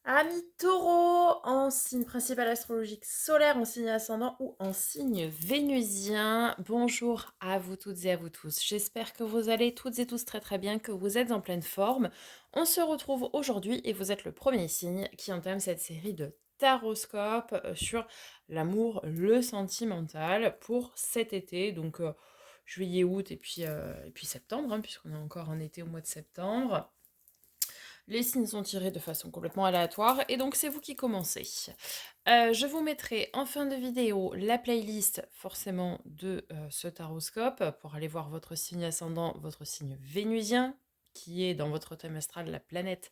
Amis taureau, en signe principal astrologique solaire, en signe ascendant ou en signe vénusien, bonjour à vous toutes et à vous tous. J'espère que vous allez toutes et tous très très bien, que vous êtes en pleine forme. On se retrouve aujourd'hui et vous êtes le premier signe qui entame cette série de taroscopes sur l'amour, le sentimental pour cet été, donc juillet, août et puis septembre, hein, puisqu'on est encore en été au mois de septembre. Les signes sont tirés de façon complètement aléatoire et donc c'est vous qui commencez. Je vous mettrai en fin de vidéo la playlist forcément de ce taroscope pour aller voir votre signe ascendant, votre signe vénusien, qui est dans votre thème astral la planète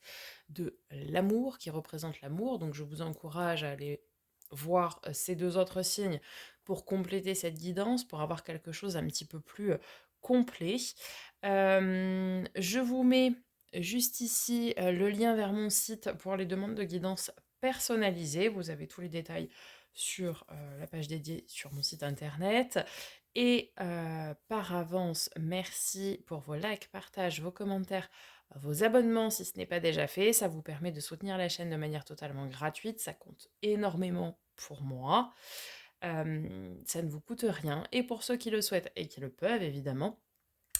de l'amour, qui représente l'amour. Donc je vous encourage à aller voir ces deux autres signes pour compléter cette guidance, pour avoir quelque chose un petit peu plus complet. Je vous mets juste ici le lien vers mon site pour les demandes de guidance personnalisée. Vous avez tous les détails sur la page dédiée sur mon site internet. Et par avance, merci pour vos likes, partages, vos commentaires, vos abonnements si ce n'est pas déjà fait. Ça vous permet de soutenir la chaîne de manière totalement gratuite. Ça compte énormément pour moi. Ça ne vous coûte rien. Et pour ceux qui le souhaitent et qui le peuvent, évidemment,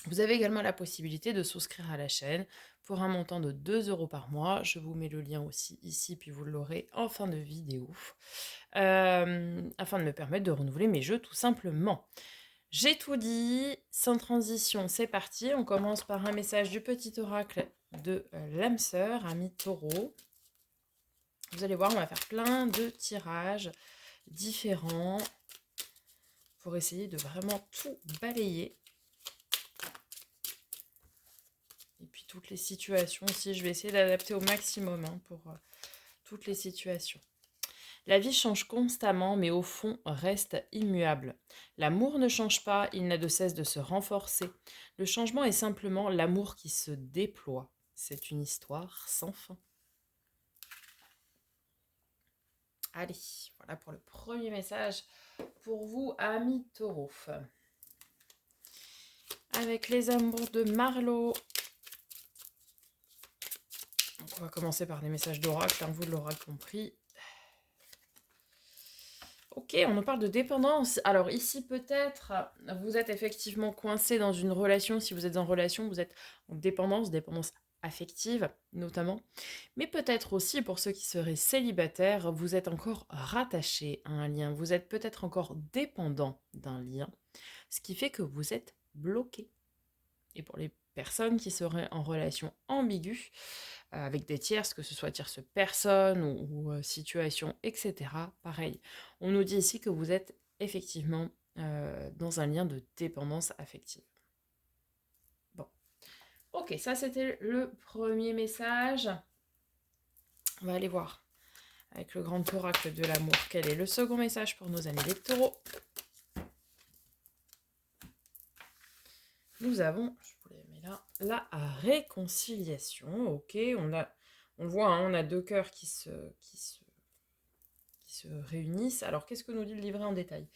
vous avez également la possibilité de souscrire à la chaîne pour un montant de 2 € par mois. Je vous mets le lien aussi ici, puis vous l'aurez en fin de vidéo, afin de me permettre de renouveler mes jeux tout simplement. J'ai tout dit, sans transition, c'est parti. On commence par un message du petit oracle de l'âme sœur, ami taureau. Vous allez voir, on va faire plein de tirages différents pour essayer de vraiment tout balayer. Et puis toutes les situations aussi, je vais essayer d'adapter au maximum pour toutes les situations. La vie change constamment, mais au fond reste immuable. L'amour ne change pas, il n'a de cesse de se renforcer. Le changement est simplement l'amour qui se déploie. C'est une histoire sans fin. Allez, voilà pour le premier message pour vous, amis taureaux. Avec les amours de Marlowe. Donc on va commencer par des messages d'oracle, vous l'aurez compris. Ok, on en parle de dépendance. Alors ici peut-être, vous êtes effectivement coincé dans une relation. Si vous êtes en relation, vous êtes en dépendance, dépendance affective notamment. Mais peut-être aussi pour ceux qui seraient célibataires, vous êtes encore rattaché à un lien. Vous êtes peut-être encore dépendant d'un lien, ce qui fait que vous êtes bloqué. Et pour les personnes qui seraient en relation ambiguë, avec des tierces, que ce soit tierce personne ou situation, etc. Pareil, on nous dit ici que vous êtes effectivement dans un lien de dépendance affective. Bon, ok, ça c'était le premier message. On va aller voir avec le grand oracle de l'amour quel est le second message pour nos amis les taureaux. Nous avons, je vous les mets là, la réconciliation. Ok, on voit, hein, on a deux cœurs qui se réunissent. Alors, qu'est-ce que nous dit le livret en détail?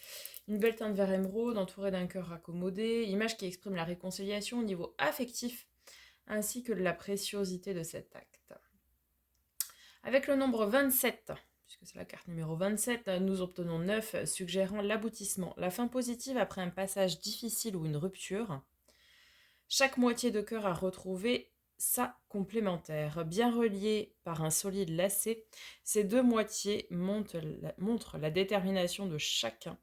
Une belle teinte vert émeraude entourée d'un cœur raccommodé, image qui exprime la réconciliation au niveau affectif, ainsi que de la préciosité de cet acte. Avec le nombre 27, puisque c'est la carte numéro 27, nous obtenons 9, suggérant l'aboutissement, la fin positive après un passage difficile ou une rupture. Chaque moitié de cœur a retrouvé sa complémentaire. Bien reliée par un solide lacet, ces deux moitiés montrent la détermination de chacun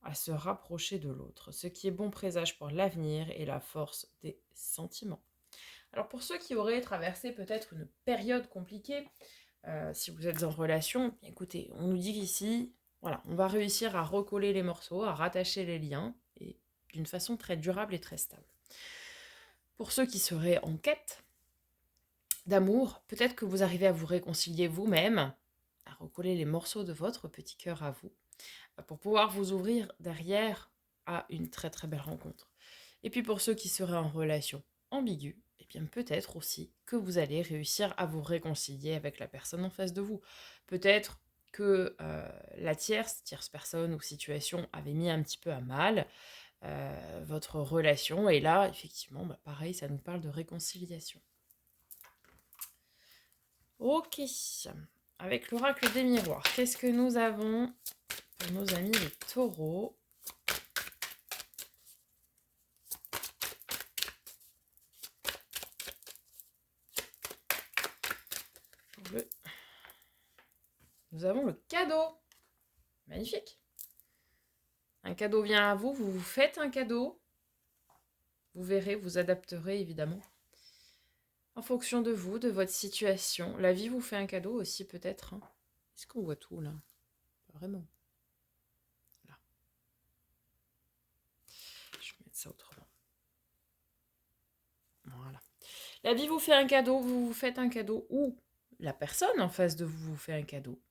à se rapprocher de l'autre, ce qui est bon présage pour l'avenir et la force des sentiments. Alors pour ceux qui auraient traversé peut-être une période compliquée, si vous êtes en relation, écoutez, on nous dit qu'ici, voilà, on va réussir à recoller les morceaux, à rattacher les liens, et d'une façon très durable et très stable. Pour ceux qui seraient en quête d'amour, peut-être que vous arrivez à vous réconcilier vous-même, à recoller les morceaux de votre petit cœur à vous, pour pouvoir vous ouvrir derrière à une très très belle rencontre. Et puis pour ceux qui seraient en relation ambiguë, eh bien peut-être aussi que vous allez réussir à vous réconcilier avec la personne en face de vous. Peut-être que la tierce personne ou situation avait mis un petit peu à mal votre relation. Et là, effectivement, pareil, ça nous parle de réconciliation. Ok. avec l'oracle des miroirs, qu'est-ce que nous avons pour nos amis les taureaux? Nous avons le cadeau. Magnifique. Un cadeau vient à vous, vous vous faites un cadeau. Vous verrez, vous adapterez évidemment. En fonction de vous, de votre situation. La vie vous fait un cadeau aussi peut-être. Hein. Est-ce qu'on voit tout là? Pas vraiment. Là. Je vais mettre ça autrement. Voilà. La vie vous fait un cadeau, vous vous faites un cadeau ou la personne en face de vous vous fait un cadeau.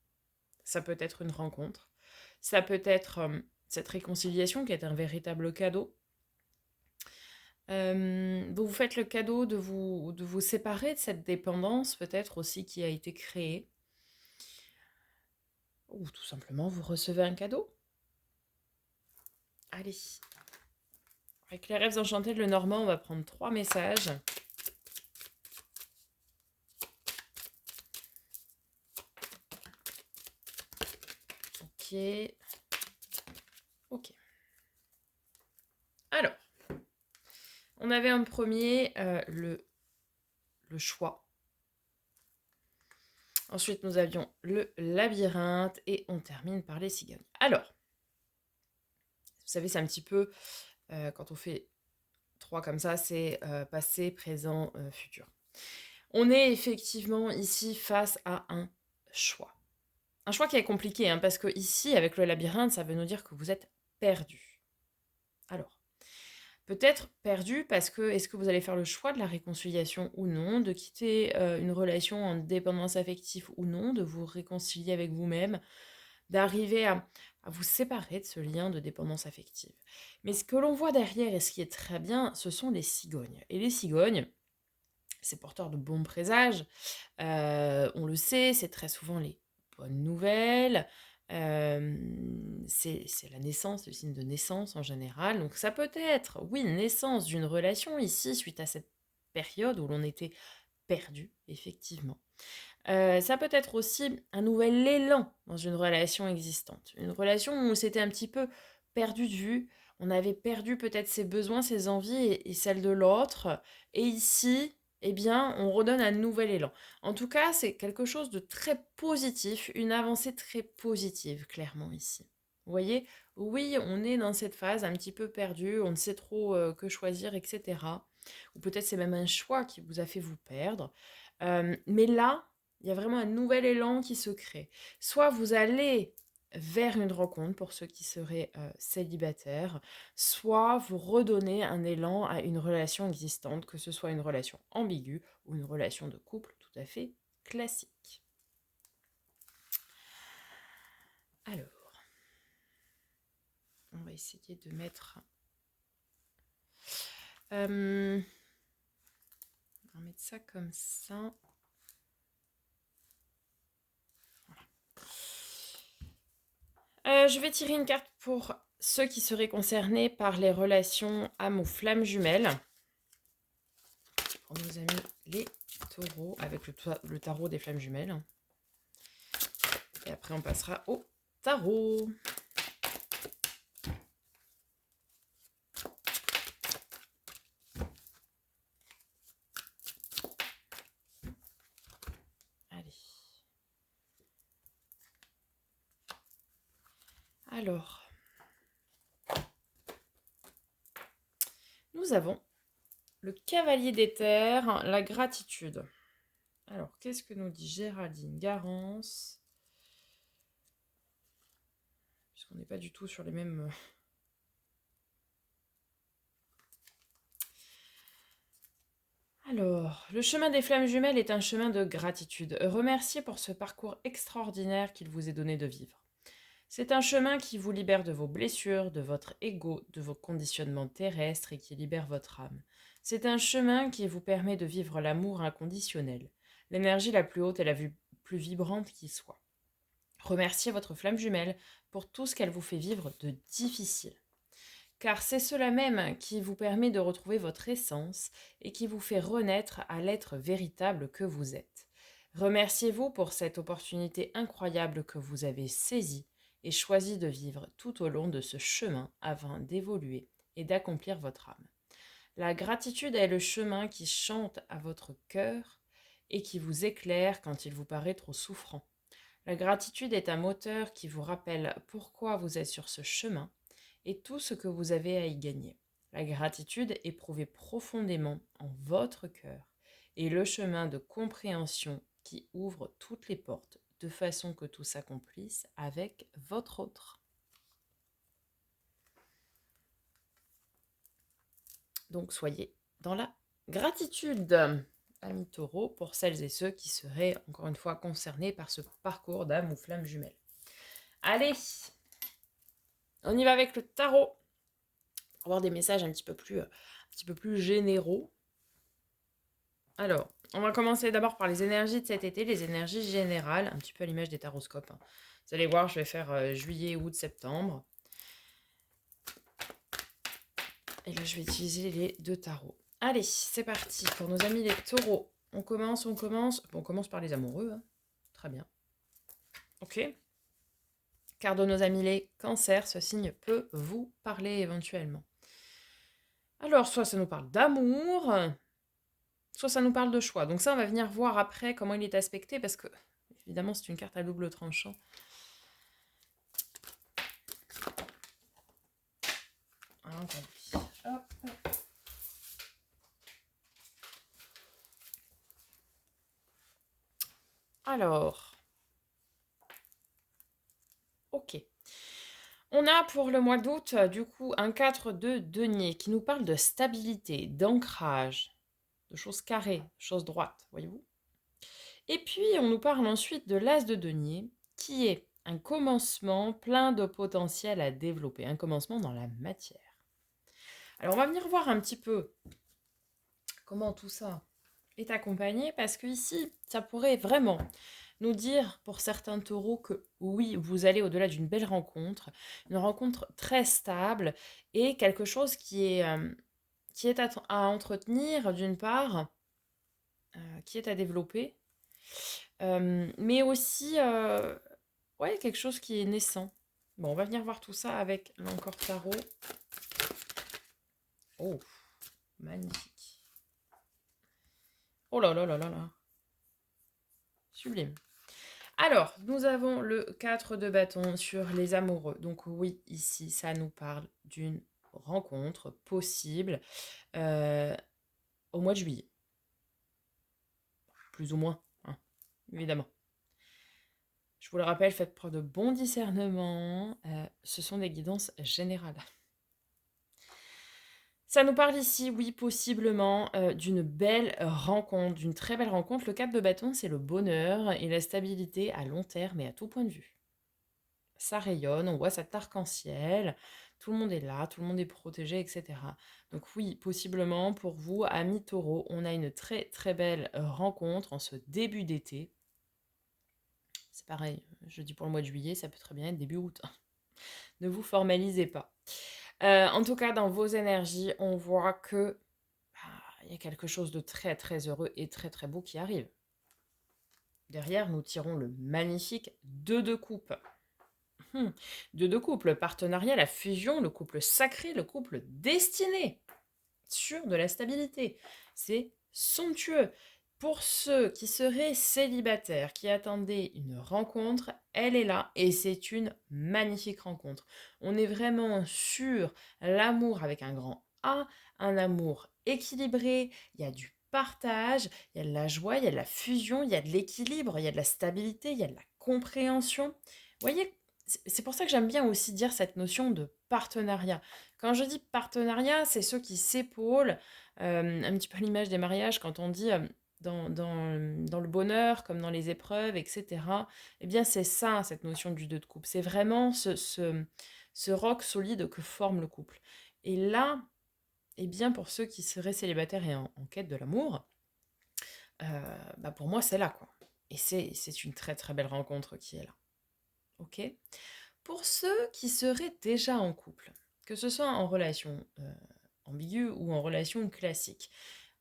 Ça peut être une rencontre. Ça peut être cette réconciliation qui est un véritable cadeau. Vous vous faites le cadeau de vous séparer de cette dépendance peut-être aussi qui a été créée. Ou tout simplement vous recevez un cadeau. Allez. Avec les rêves enchantés de Lenormand, on va prendre 3 messages. Ok. Ok. Alors. On avait un premier, le choix. Ensuite, nous avions le labyrinthe et on termine par les cigognes. Alors, vous savez, c'est un petit peu, quand on fait 3 comme ça, c'est passé, présent, futur. On est effectivement ici face à un choix. Un choix qui est compliqué, hein, parce que ici, avec le labyrinthe, ça veut nous dire que vous êtes perdu. Alors, peut-être perdu parce que est-ce que vous allez faire le choix de la réconciliation ou non, de quitter une relation en dépendance affective ou non, de vous réconcilier avec vous-même, d'arriver à vous séparer de ce lien de dépendance affective. Mais ce que l'on voit derrière et ce qui est très bien, ce sont les cigognes. Et les cigognes, c'est porteur de bons présages. On le sait, c'est très souvent les bonnes nouvelles. C'est la naissance, c'est le signe de naissance en général. Donc ça peut être, oui, naissance d'une relation ici, suite à cette période où l'on était perdu, effectivement. Ça peut être aussi un nouvel élan dans une relation existante. Une relation où c'était un petit peu perdu de vue. On avait perdu peut-être ses besoins, ses envies et celles de l'autre. Et ici, eh bien, on redonne un nouvel élan. En tout cas, c'est quelque chose de très positif, une avancée très positive, clairement, ici. Vous voyez, oui, on est dans cette phase un petit peu perdue, on ne sait trop que choisir, etc. Ou peut-être c'est même un choix qui vous a fait vous perdre. Mais là, il y a vraiment un nouvel élan qui se crée. Soit vous allez vers une rencontre pour ceux qui seraient célibataires, soit vous redonnez un élan à une relation existante, que ce soit une relation ambiguë ou une relation de couple tout à fait classique. Alors, on va essayer de mettre... on va mettre ça comme ça. Je vais tirer une carte pour ceux qui seraient concernés par les relations âme ou flamme jumelles. Pour nos amis les taureaux, avec le tarot des flammes jumelles. Et après, on passera au tarot. Allez. Alors, nous avons le cavalier des terres, la gratitude. Alors, qu'est-ce que nous dit Géraldine Garance? Puisqu'on n'est pas du tout sur les mêmes... Alors, le chemin des flammes jumelles est un chemin de gratitude. Remerciez pour ce parcours extraordinaire qu'il vous est donné de vivre. C'est un chemin qui vous libère de vos blessures, de votre ego, de vos conditionnements terrestres et qui libère votre âme. C'est un chemin qui vous permet de vivre l'amour inconditionnel, l'énergie la plus haute et la plus vibrante qui soit. Remerciez votre flamme jumelle pour tout ce qu'elle vous fait vivre de difficile. Car c'est cela même qui vous permet de retrouver votre essence et qui vous fait renaître à l'être véritable que vous êtes. Remerciez-vous pour cette opportunité incroyable que vous avez saisie et choisi de vivre tout au long de ce chemin afin d'évoluer et d'accomplir votre âme. La gratitude est le chemin qui chante à votre cœur et qui vous éclaire quand il vous paraît trop souffrant. La gratitude est un moteur qui vous rappelle pourquoi vous êtes sur ce chemin et tout ce que vous avez à y gagner. La gratitude éprouvée profondément en votre cœur est le chemin de compréhension qui ouvre toutes les portes de façon que tout s'accomplisse avec votre autre. Donc soyez dans la gratitude, amis taureaux, pour celles et ceux qui seraient encore une fois concernés par ce parcours d'âme ou flamme jumelle. Allez, on y va avec le tarot. Pour avoir des messages un petit peu plus généraux. Alors, on va commencer d'abord par les énergies de cet été, les énergies générales, un petit peu à l'image des taroscopes. Vous allez voir, je vais faire juillet, août, septembre. Et là, je vais utiliser les 2 tarots. Allez, c'est parti. Pour nos amis les taureaux, on commence. Bon, on commence par les amoureux. Hein. Très bien. Ok. Car de nos amis les cancers, ce signe peut vous parler éventuellement. Alors, soit ça nous parle d'amour, soit ça nous parle de choix. Donc ça, on va venir voir après comment il est aspecté, parce que, évidemment, c'est une carte à double tranchant. Hop. Alors, ok. On a pour le mois d'août, du coup, un 4 de denier qui nous parle de stabilité, d'ancrage, de choses carrées, de choses droites, voyez-vous. Et puis, on nous parle ensuite de l'as de denier, qui est un commencement plein de potentiel à développer, un commencement dans la matière. Alors, on va venir voir un petit peu comment tout ça est accompagné, parce que ici, ça pourrait vraiment nous dire pour certains taureaux que oui, vous allez au-delà d'une belle rencontre, une rencontre très stable et quelque chose qui est à entretenir d'une part, qui est à développer, mais aussi ouais, quelque chose qui est naissant. Bon, on va venir voir tout ça avec l'encore tarot. Oh, magnifique. Oh là là là là là. Sublime. Alors, nous avons le 4 de bâton sur les amoureux. Donc oui, ici, ça nous parle d'une rencontre possible au mois de juillet. Plus ou moins, hein, évidemment. Je vous le rappelle, faites preuve de bon discernement. Ce sont des guidances générales. Ça nous parle ici, oui, possiblement, d'une belle rencontre, d'une très belle rencontre. Le 4 de bâton, c'est le bonheur et la stabilité à long terme et à tout point de vue. Ça rayonne, on voit cet arc-en-ciel, tout le monde est là, tout le monde est protégé, etc. Donc oui, possiblement pour vous, amis taureaux, on a une très très belle rencontre en ce début d'été. C'est pareil, je dis pour le mois de juillet, ça peut très bien être début août. Ne vous formalisez pas. En tout cas, dans vos énergies, on voit que il y a quelque chose de très très heureux et très très beau qui arrive. Derrière, nous tirons le magnifique 2 de coupe. 2 de couple, le partenariat, la fusion, le couple sacré, le couple destiné, sur de la stabilité. C'est somptueux. Pour ceux qui seraient célibataires, qui attendaient une rencontre, elle est là et c'est une magnifique rencontre. On est vraiment sur l'amour avec un grand A, un amour équilibré, il y a du partage, il y a de la joie, il y a de la fusion, il y a de l'équilibre, il y a de la stabilité, il y a de la compréhension. Vous voyez, c'est pour ça que j'aime bien aussi dire cette notion de partenariat. Quand je dis partenariat, c'est ceux qui s'épaulent, un petit peu à l'image des mariages, quand on dit dans le bonheur, comme dans les épreuves, etc. Eh bien, c'est ça, cette notion du 2 de couple. C'est vraiment ce roc solide que forme le couple. Et là, eh bien, pour ceux qui seraient célibataires et en quête de l'amour, bah pour moi, c'est là, quoi. Et c'est une très très belle rencontre qui est là. Ok. Pour ceux qui seraient déjà en couple, que ce soit en relation ambiguë ou en relation classique,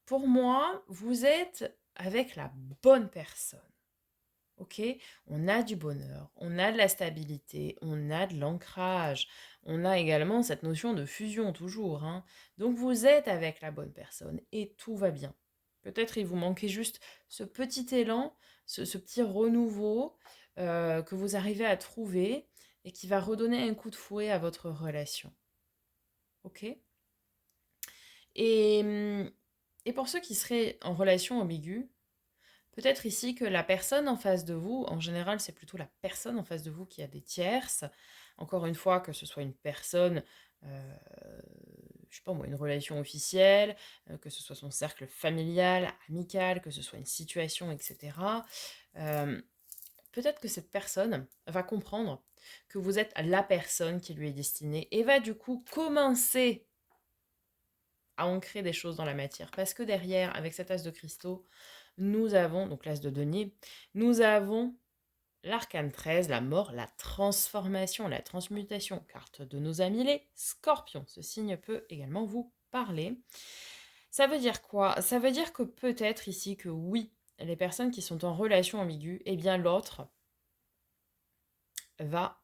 pour moi, vous êtes avec la bonne personne. OK? On a du bonheur, on a de la stabilité, on a de l'ancrage, on a également cette notion de fusion toujours, hein. Donc vous êtes avec la bonne personne et tout va bien. Peut-être il vous manquait juste ce petit élan, ce petit renouveau, que vous arrivez à trouver et qui va redonner un coup de fouet à votre relation. OK? Et et pour ceux qui seraient en relation ambiguë, peut-être ici que la personne en face de vous, en général, c'est plutôt la personne en face de vous qui a des tierces. Encore une fois, que ce soit une personne, je sais pas moi, une relation officielle, que ce soit son cercle familial, amical, que ce soit une situation, et cetera. Peut-être que cette personne va comprendre que vous êtes la personne qui lui est destinée et va du coup commencer à ancrer des choses dans la matière. Parce que derrière, avec cet as de cristaux, nous avons, donc l'as de denier, nous avons l'arcane 13, la mort, la transformation, la transmutation, carte de nos amis les scorpions. Ce signe peut également vous parler. Ça veut dire quoi? Ça veut dire que peut-être ici que oui, les personnes qui sont en relation ambiguë, eh bien l'autre va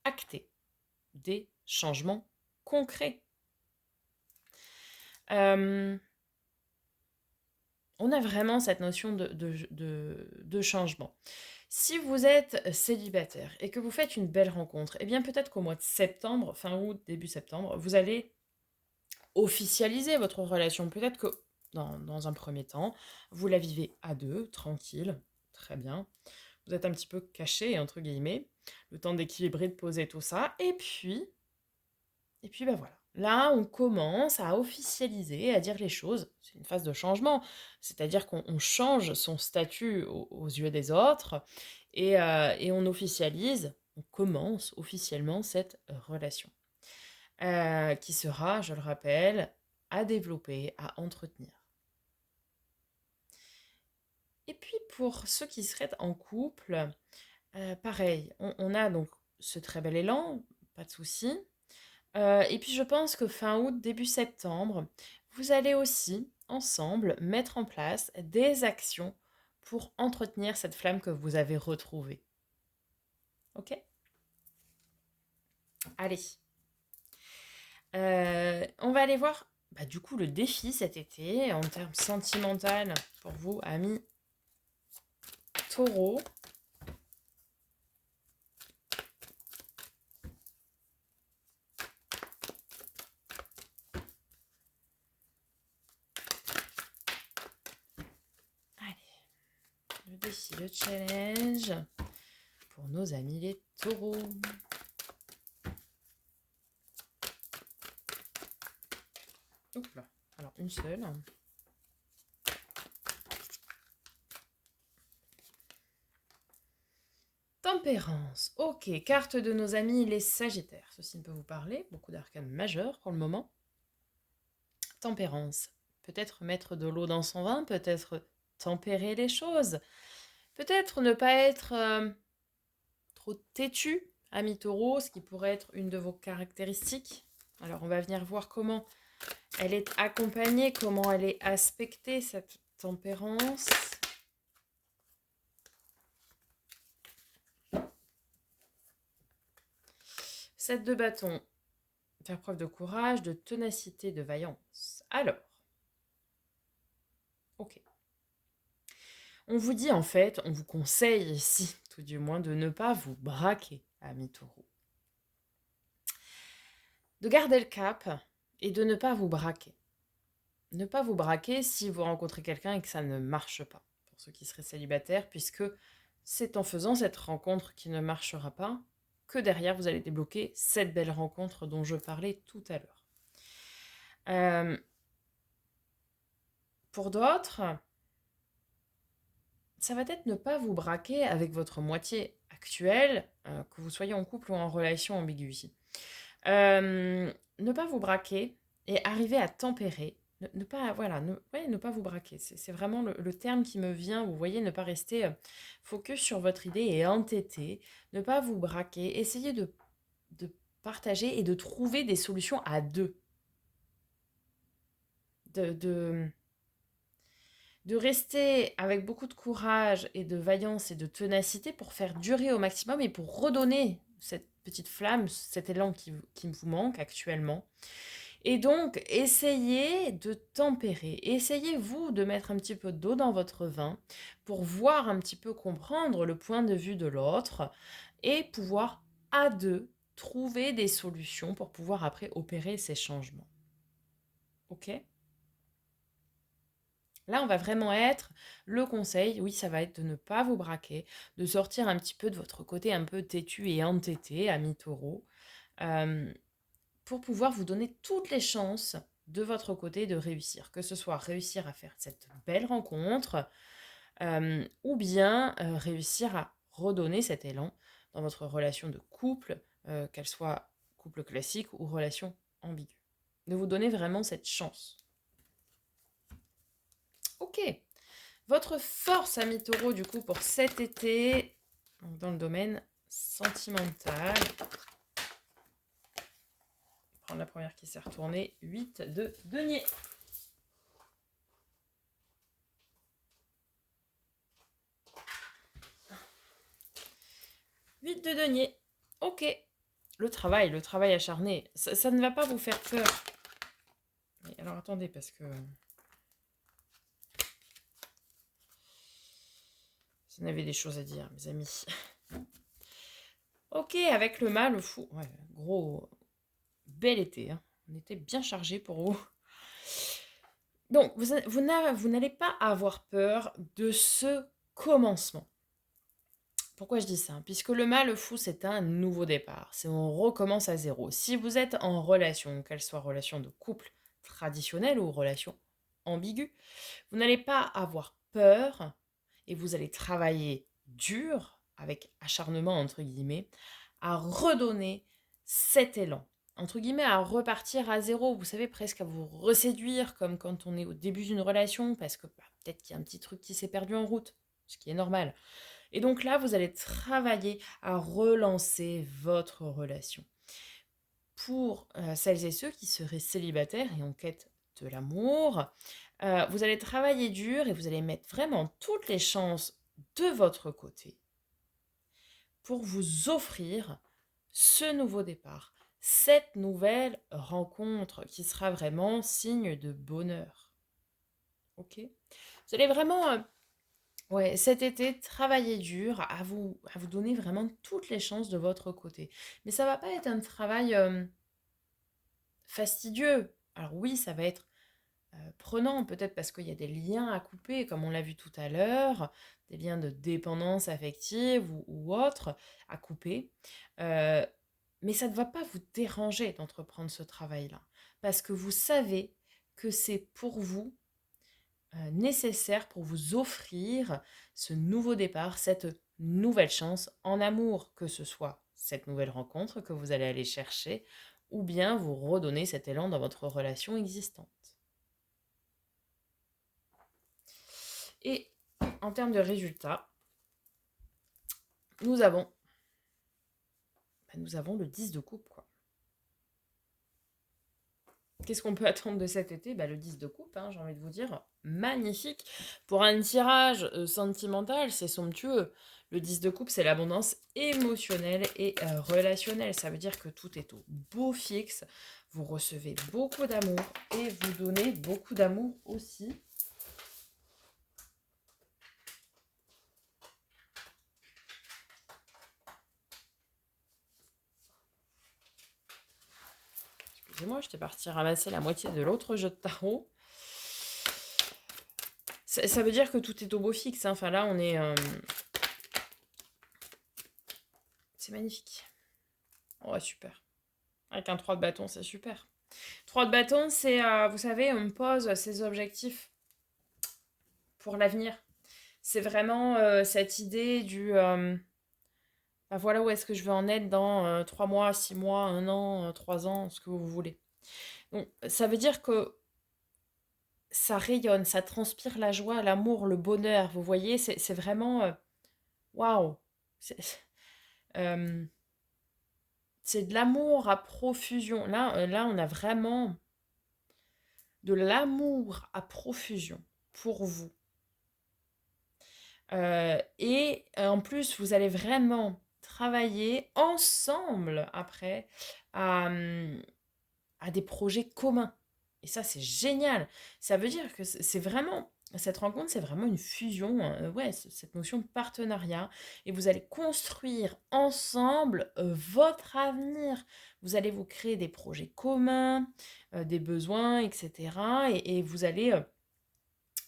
acter des changements concrets. Euh, on a vraiment cette notion de changement. Si vous êtes célibataire et que vous faites une belle rencontre, eh bien peut-être qu'au mois de septembre, fin août, début septembre, vous allez officialiser votre relation. Peut-être que dans un premier temps, vous la vivez à deux, tranquille, très bien. Vous êtes un petit peu caché, entre guillemets, le temps d'équilibrer, de poser tout ça. Et puis ben voilà. Là, on commence à officialiser, à dire les choses. C'est une phase de changement, c'est-à-dire qu'on change son statut aux yeux des autres et on officialise, on commence officiellement cette relation qui sera, je le rappelle, à développer, à entretenir. Et puis pour ceux qui seraient en couple, pareil, on a donc ce très bel élan, pas de souci. Et puis je pense que fin août, début septembre, vous allez aussi, ensemble, mettre en place des actions pour entretenir cette flamme que vous avez retrouvée. Ok? Allez. On va aller voir du coup le défi cet été en termes sentimental pour vous, amis taureaux. Allez, le défi, le challenge pour nos amis les taureaux. Oups là. Alors une seule. Tempérance. Ok, carte de nos amis les Sagittaires. Ceci ne peut vous parler. Beaucoup d'arcanes majeures pour le moment. Tempérance. Peut-être mettre de l'eau dans son vin, peut-être tempérer les choses. Peut-être ne pas être trop têtu, ami taureau, ce qui pourrait être une de vos caractéristiques. Alors on va venir voir comment elle est accompagnée, comment elle est aspectée, cette tempérance. Sept de bâton. Faire preuve de courage, de ténacité, de vaillance. Alors, ok. On vous dit en fait, on vous conseille ici, tout du moins, de ne pas vous braquer, ami taureau. De garder le cap et de ne pas vous braquer. Ne pas vous braquer si vous rencontrez quelqu'un et que ça ne marche pas, pour ceux qui seraient célibataires, puisque c'est en faisant cette rencontre qui ne marchera pas que derrière vous allez débloquer cette belle rencontre dont je parlais tout à l'heure. Pour d'autres, ça va être ne pas vous braquer avec votre moitié actuelle, que vous soyez en couple ou en relation ambiguë ici. Ne pas vous braquer et arriver à tempérer. Ne pas, voilà, ne pas vous braquer. C'est vraiment le terme qui me vient. Vous voyez, ne pas rester focus sur votre idée et entêté. Ne pas vous braquer. Essayez de partager et de trouver des solutions à deux. de rester avec beaucoup de courage et de vaillance et de ténacité pour faire durer au maximum et pour redonner cette petite flamme, cet élan qui vous manque actuellement. Et donc, essayez de tempérer. Essayez-vous de mettre un petit peu d'eau dans votre vin pour voir un petit peu comprendre le point de vue de l'autre et pouvoir à deux trouver des solutions pour pouvoir après opérer ces changements. Ok? Là, on va vraiment être, le conseil, oui, ça va être de ne pas vous braquer, de sortir un petit peu de votre côté un peu têtu et entêté, ami taureau, euh, pour pouvoir vous donner toutes les chances de votre côté de réussir. Que ce soit réussir à faire cette belle rencontre, ou bien réussir à redonner cet élan dans votre relation de couple, qu'elle soit couple classique ou relation ambiguë. De vous donner vraiment cette chance. Ok. Votre force, ami taureau, du coup, pour cet été, dans le domaine sentimental. Prendre la première qui s'est retournée. 8 de denier. 8 de denier. Ok. Le travail acharné. Ça ne va pas vous faire peur. Mais alors attendez, parce que... Vous en avez des choses à dire, mes amis. Ok, avec le mât, le fou. Ouais, gros, bel été. Hein. On était bien chargé pour vous. Donc, vous n'allez pas avoir peur de ce commencement. Pourquoi je dis ça? Puisque le mât, le fou, c'est un nouveau départ. C'est on recommence à zéro. Si vous êtes en relation, qu'elle soit relation de couple traditionnelle ou relation ambiguë, vous n'allez pas avoir peur et vous allez travailler dur, avec acharnement entre guillemets, à redonner cet élan. Entre guillemets, à repartir à zéro, vous savez, presque à vous reséduire, comme quand on est au début d'une relation, parce que peut-être qu'il y a un petit truc qui s'est perdu en route, ce qui est normal. Et donc là, vous allez travailler à relancer votre relation. Pour celles et ceux qui seraient célibataires et en quête de l'amour, vous allez travailler dur et vous allez mettre vraiment toutes les chances de votre côté pour vous offrir ce nouveau départ, cette nouvelle rencontre qui sera vraiment signe de bonheur. Ok? Vous allez vraiment, ouais, cet été, travailler dur à vous donner vraiment toutes les chances de votre côté. Mais ça va pas être un travail fastidieux. Alors oui, ça va être prenant, peut-être parce qu'il y a des liens à couper, comme on l'a vu tout à l'heure, des liens de dépendance affective ou autres à couper. Euh, mais ça ne va pas vous déranger d'entreprendre ce travail-là, parce que vous savez que c'est pour vous nécessaire pour vous offrir ce nouveau départ, cette nouvelle chance en amour, que ce soit cette nouvelle rencontre que vous allez aller chercher, ou bien vous redonner cet élan dans votre relation existante. Et en termes de résultats, nous avons, nous avons le 10 de coupe, quoi. Qu'est-ce qu'on peut attendre de cet été? Le 10 de coupe, hein, j'ai envie de vous dire, magnifique. Pour un tirage sentimental, c'est somptueux. Le 10 de coupe, c'est l'abondance émotionnelle et relationnelle. Ça veut dire que tout est au beau fixe. Vous recevez beaucoup d'amour et vous donnez beaucoup d'amour aussi. Excusez-moi, j'étais partie ramasser la moitié de l'autre jeu de tarot. Ça veut dire que tout est au beau fixe. Hein. Enfin là, on est... C'est magnifique. Oh, super. Avec un 3 de bâton, c'est super. 3 de bâton, c'est, vous savez, on pose ses objectifs pour l'avenir. C'est vraiment cette idée du... voilà où est-ce que je veux en être dans 3 mois, 6 mois, 1 an, 3 ans, ce que vous voulez. Donc, ça veut dire que ça rayonne, ça transpire la joie, l'amour, le bonheur. Vous voyez, c'est vraiment... Waouh! Euh, c'est de l'amour à profusion. Là, on a vraiment de l'amour à profusion pour vous. Et en plus, vous allez vraiment travailler ensemble après à, à des projets communs. Et ça, c'est génial. Ça veut dire que c'est vraiment, cette rencontre, c'est vraiment une fusion, hein, ouais, cette notion de partenariat. Et vous allez construire ensemble votre avenir. Vous allez vous créer des projets communs, des besoins, etc. Et vous allez,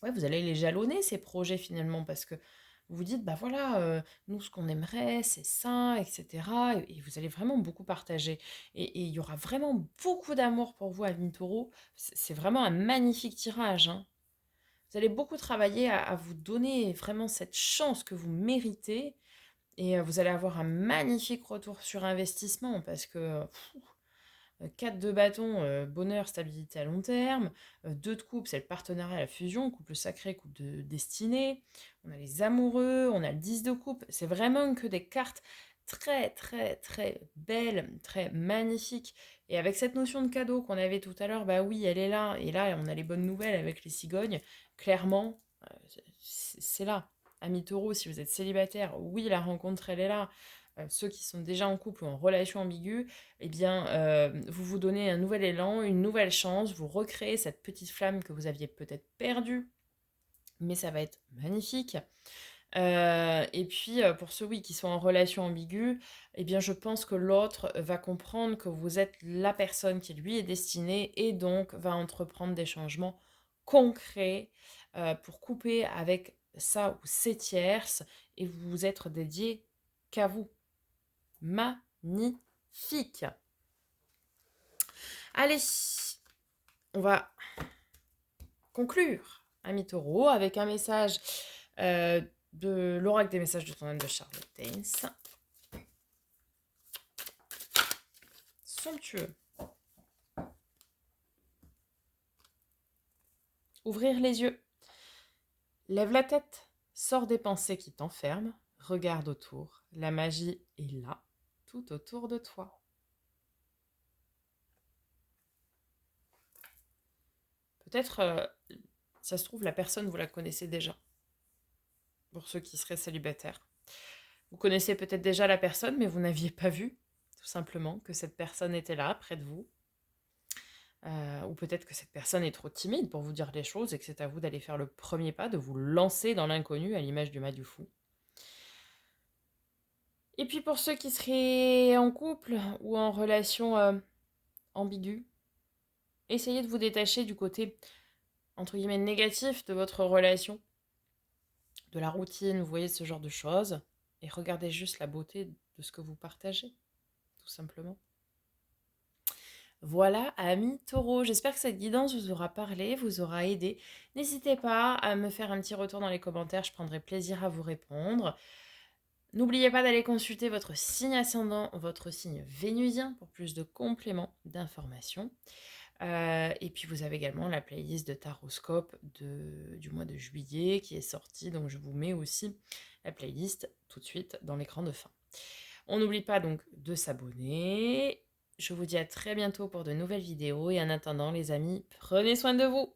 ouais, vous allez les jalonner, ces projets finalement, parce que vous vous dites, bah voilà, nous, ce qu'on aimerait, c'est ça, etc. Et vous allez vraiment beaucoup partager. Et il y aura vraiment beaucoup d'amour pour vous à Taureau. C'est vraiment un magnifique tirage, hein. Vous allez beaucoup travailler à vous donner vraiment cette chance que vous méritez. Et vous allez avoir un magnifique retour sur investissement parce que 4 de bâton, bonheur, stabilité à long terme. 2 de coupe, c'est le partenariat, la fusion, couple sacré, couple de destinée. On a les amoureux, on a le 10 de coupe. C'est vraiment que des cartes très, très, très belles, très magnifiques. Et avec cette notion de cadeau qu'on avait tout à l'heure, bah oui, elle est là. Et là, on a les bonnes nouvelles avec les cigognes. Clairement, c'est là. Amis taureaux, si vous êtes célibataire, oui, la rencontre, elle est là. Ceux qui sont déjà en couple ou en relation ambiguë, eh bien, vous vous donnez un nouvel élan, une nouvelle chance, vous recréez cette petite flamme que vous aviez peut-être perdue, mais ça va être magnifique. Et puis, pour ceux, oui, qui sont en relation ambiguë, eh bien, je pense que l'autre va comprendre que vous êtes la personne qui lui est destinée et donc va entreprendre des changements concrets pour couper avec ça ou ces tierces et vous être dédié qu'à vous. Magnifique. Allez, on va conclure, ami taureau, avec un message de l'oracle des messages de ton âme de Charlotte Danes. Somptueux. Ouvrir les yeux. Lève la tête. Sors des pensées qui t'enferment. Regarde autour. La magie est là, tout autour de toi. Peut-être, ça se trouve, la personne, vous la connaissez déjà. Pour ceux qui seraient célibataires. Vous connaissez peut-être déjà la personne, mais vous n'aviez pas vu, tout simplement, que cette personne était là, près de vous. Ou peut-être que cette personne est trop timide pour vous dire les choses et que c'est à vous d'aller faire le premier pas, de vous lancer dans l'inconnu à l'image du mât du fou. Et puis pour ceux qui seraient en couple ou en relation ambiguë, essayez de vous détacher du côté, entre guillemets, négatif de votre relation, de la routine, vous voyez, ce genre de choses, et regardez juste la beauté de ce que vous partagez, tout simplement. Voilà, amis taureaux, j'espère que cette guidance vous aura parlé, vous aura aidé. N'hésitez pas à me faire un petit retour dans les commentaires, je prendrai plaisir à vous répondre. N'oubliez pas d'aller consulter votre signe ascendant, votre signe vénusien pour plus de compléments d'informations. Et puis vous avez également la playlist de Taroscope du mois de juillet qui est sortie, donc je vous mets aussi la playlist tout de suite dans l'écran de fin. On n'oublie pas donc de s'abonner. Je vous dis à très bientôt pour de nouvelles vidéos et en attendant les amis, prenez soin de vous.